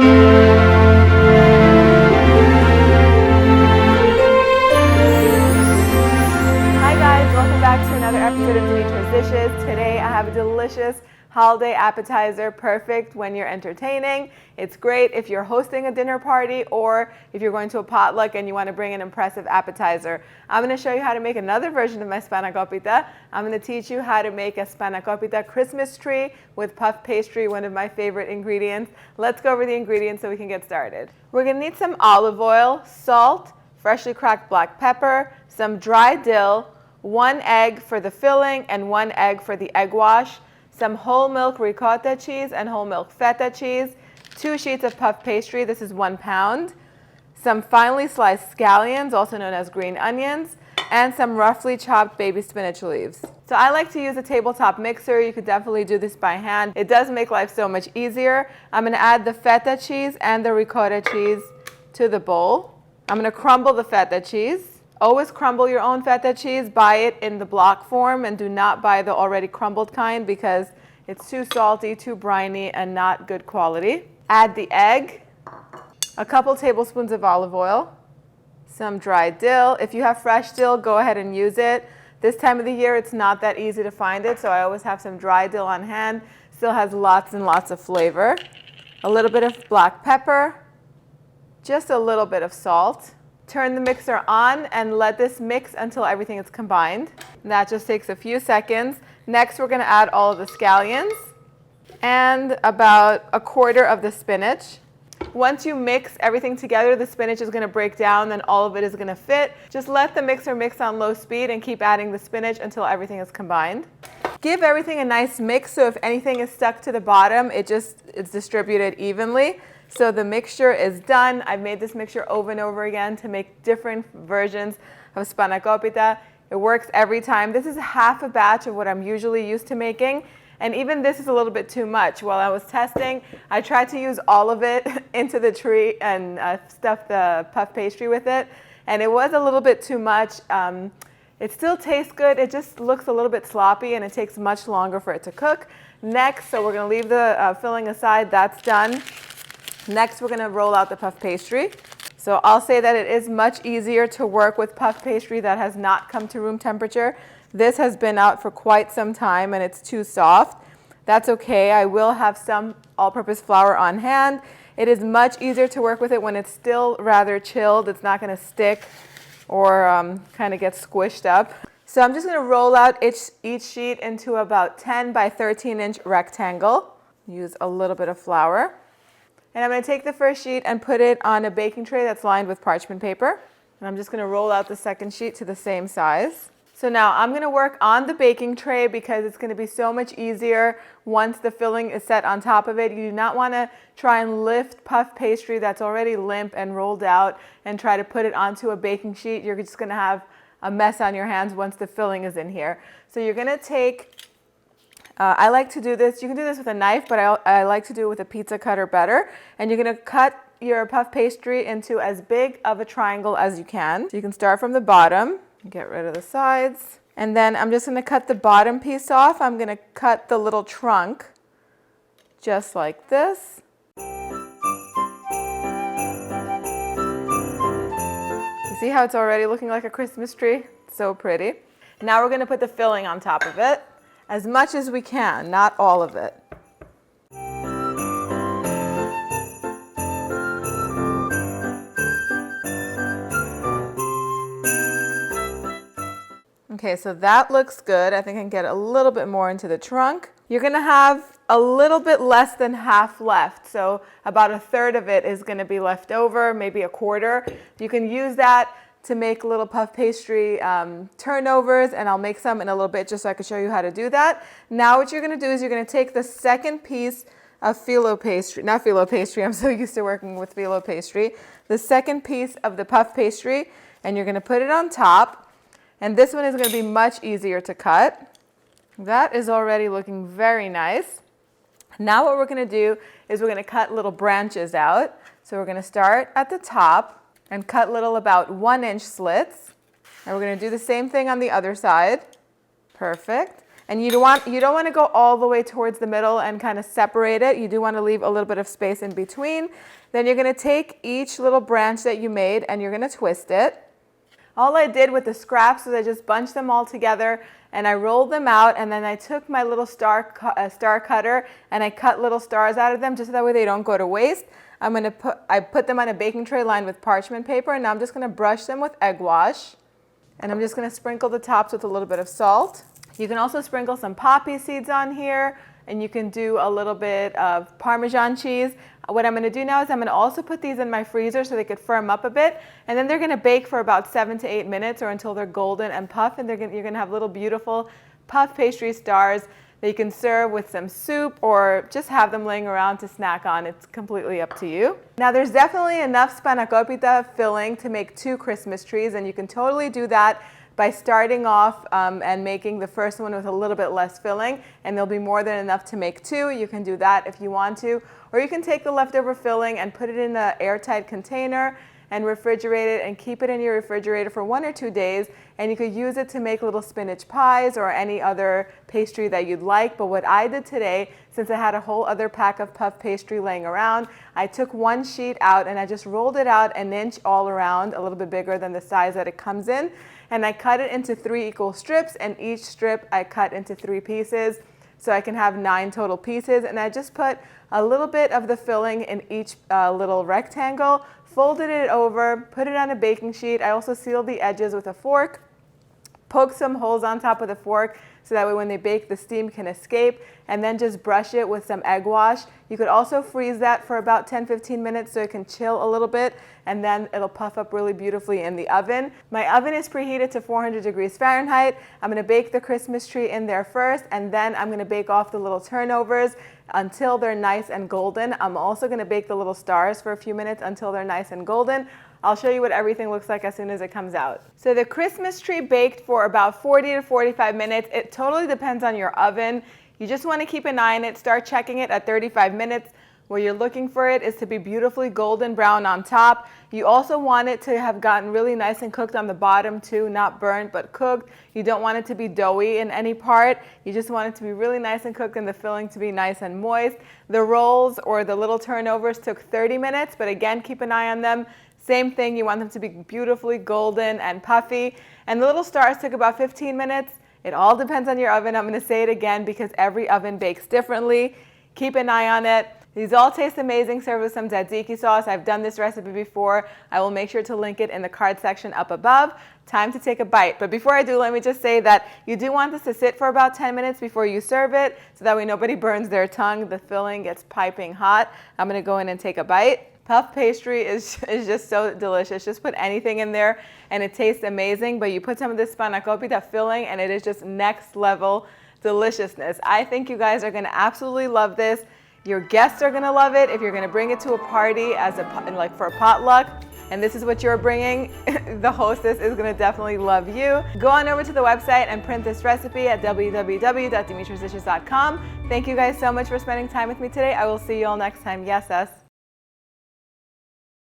Hi guys, welcome back to another episode of Dimitra's Dishes. Today I have a delicious holiday appetizer, perfect when you're entertaining. It's great if you're hosting a dinner party or if you're going to a potluck and you want to bring an impressive appetizer. I'm going to show you how to make another version of my Spanakopita. I'm going to teach you how to make a Spanakopita Christmas tree with puff pastry, one of my favorite ingredients. Let's go over the ingredients so we can get started. We're going to need some olive oil, salt, freshly cracked black pepper, some dry dill, 1 egg for the filling and 1 egg for the egg wash, some whole milk ricotta cheese and whole milk feta cheese, 2 sheets of puff pastry, this is 1 pound, some finely sliced scallions, also known as green onions, and some roughly chopped baby spinach leaves. So I like to use a tabletop mixer. You could definitely do this by hand. It does make life so much easier. I'm going to add the feta cheese and the ricotta cheese to the bowl. I'm going to crumble the feta cheese. Always crumble your own feta cheese. Buy it in the block form and do not buy the already crumbled kind because it's too salty, too briny, and not good quality. Add the egg, a couple tablespoons of olive oil, some dry dill. If you have fresh dill, go ahead and use it. This time of the year, it's not that easy to find it, so I always have some dry dill on hand. Still has lots and lots of flavor. A little bit of black pepper, just a little bit of salt. Turn the mixer on and let this mix until everything is combined. That just takes a few seconds. Next, we're going to add all of the scallions and about 1/4 of the spinach. Once you mix everything together, the spinach is going to break down and all of it is going to fit. Just let the mixer mix on low speed and keep adding the spinach until everything is combined. Give everything a nice mix so if anything is stuck to the bottom, it's distributed evenly. So the mixture is done. I've made this mixture over and over again to make different versions of Spanakopita. It works every time. This is half a batch of what I'm usually used to making. And even this is a little bit too much. While I was testing, I tried to use all of it into the tree and stuff the puff pastry with it. And it was a little bit too much. It still tastes good. It just looks a little bit sloppy and it takes much longer for it to cook. Next, so we're going to leave the filling aside. That's done. Next, we're going to roll out the puff pastry. So I'll say that it is much easier to work with puff pastry that has not come to room temperature. This has been out for quite some time and it's too soft. That's okay. I will have some all-purpose flour on hand. It is much easier to work with it when it's still rather chilled. It's not going to stick or kind of get squished up. So I'm just going to roll out each sheet into about 10 by 13 inch rectangle. Use a little bit of flour. And I'm going to take the first sheet and put it on a baking tray that's lined with parchment paper. And I'm just going to roll out the second sheet to the same size. So now I'm going to work on the baking tray because it's going to be so much easier once the filling is set on top of it. You do not want to try and lift puff pastry that's already limp and rolled out and try to put it onto a baking sheet. You're just going to have a mess on your hands once the filling is in here. So you're going to take... I like to do this. You can do this with a knife, but I like to do it with a pizza cutter better. And you're going to cut your puff pastry into as big of a triangle as you can. So you can start from the bottom, get rid of the sides. And then I'm just going to cut the bottom piece off. I'm going to cut the little trunk just like this. You see how it's already looking like a Christmas tree? So pretty. Now we're going to put the filling on top of it. As much as we can, not all of it. Okay, so that looks good. I think I can get a little bit more into the trunk. You're going to have a little bit less than half left. So about 1/3 of it is going to be left over, maybe 1/4. You can use that to make little puff pastry turnovers, and I'll make some in a little bit just so I can show you how to do that. Now what you're going to do is you're going to take the second piece of phyllo pastry, not phyllo pastry, I'm so used to working with phyllo pastry, the second piece of the puff pastry, and you're going to put it on top, and this one is going to be much easier to cut. That is already looking very nice. Now what we're going to do is we're going to cut little branches out. So we're going to start at the top and cut little about 1 inch slits. And we're going to do the same thing on the other side. Perfect. And you don't want to go all the way towards the middle and kind of separate it. You do want to leave a little bit of space in between. Then you're going to take each little branch that you made and you're going to twist it. All I did with the scraps was I just bunched them all together and I rolled them out, and then I took my little star cutter and I cut little stars out of them just so that way they don't go to waste. I put them on a baking tray lined with parchment paper, and now I'm just going to brush them with egg wash. And I'm just going to sprinkle the tops with a little bit of salt. You can also sprinkle some poppy seeds on here, and you can do a little bit of Parmesan cheese. What I'm going to do now is I'm going to also put these in my freezer so they could firm up a bit, and then they're going to bake for about 7 to 8 minutes or until they're golden and puff, and you're going to have little beautiful puff pastry stars that you can serve with some soup or just have them laying around to snack on. It's completely up to you. Now there's definitely enough Spanakopita filling to make 2 Christmas trees, and you can totally do that by starting off and making the first one with a little bit less filling, and there'll be more than enough to make 2. You can do that if you want to, or you can take the leftover filling and put it in an airtight container and refrigerate it and keep it in your refrigerator for 1 or 2 days, and you could use it to make little spinach pies or any other pastry that you'd like. But what I did today, since I had a whole other pack of puff pastry laying around, I took 1 sheet out and I just rolled it out an inch all around, a little bit bigger than the size that it comes in, and I cut it into 3 equal strips, and each strip I cut into 3 pieces. So I can have 9 total pieces, and I just put a little bit of the filling in each little rectangle, folded it over, put it on a baking sheet. I also sealed the edges with a fork, poked some holes on top of the fork so that way when they bake the steam can escape, and then just brush it with some egg wash. You could also freeze that for about 10-15 minutes so it can chill a little bit, and then it'll puff up really beautifully in the oven. My oven is preheated to 400 degrees Fahrenheit. I'm going to bake the Christmas tree in there first, and then I'm going to bake off the little turnovers until they're nice and golden. I'm also going to bake the little stars for a few minutes until they're nice and golden. I'll show you what everything looks like as soon as it comes out. So the Christmas tree baked for about 40 to 45 minutes. It totally depends on your oven. You just want to keep an eye on it. Start checking it at 35 minutes. What you're looking for it is to be beautifully golden brown on top. You also want it to have gotten really nice and cooked on the bottom too, not burnt but cooked. You don't want it to be doughy in any part. You just want it to be really nice and cooked and the filling to be nice and moist. The rolls or the little turnovers took 30 minutes, but again, keep an eye on them. Same thing, you want them to be beautifully golden and puffy. And the little stars took about 15 minutes. It all depends on your oven. I'm going to say it again because every oven bakes differently. Keep an eye on it. These all taste amazing. Serve with some tzatziki sauce. I've done this recipe before. I will make sure to link it in the card section up above. Time to take a bite. But before I do, let me just say that you do want this to sit for about 10 minutes before you serve it so that way nobody burns their tongue. The filling gets piping hot. I'm going to go in and take a bite. Puff pastry is just so delicious. Just put anything in there and it tastes amazing, but you put some of this Spanakopita filling and it is just next level deliciousness. I think you guys are going to absolutely love this. Your guests are going to love it. If you're going to bring it to a party as like for a potluck, and this is what you're bringing, the hostess is going to definitely love you. Go on over to the website and print this recipe at www.dimitrasdishes.com. Thank you guys so much for spending time with me today. I will see you all next time. Yes,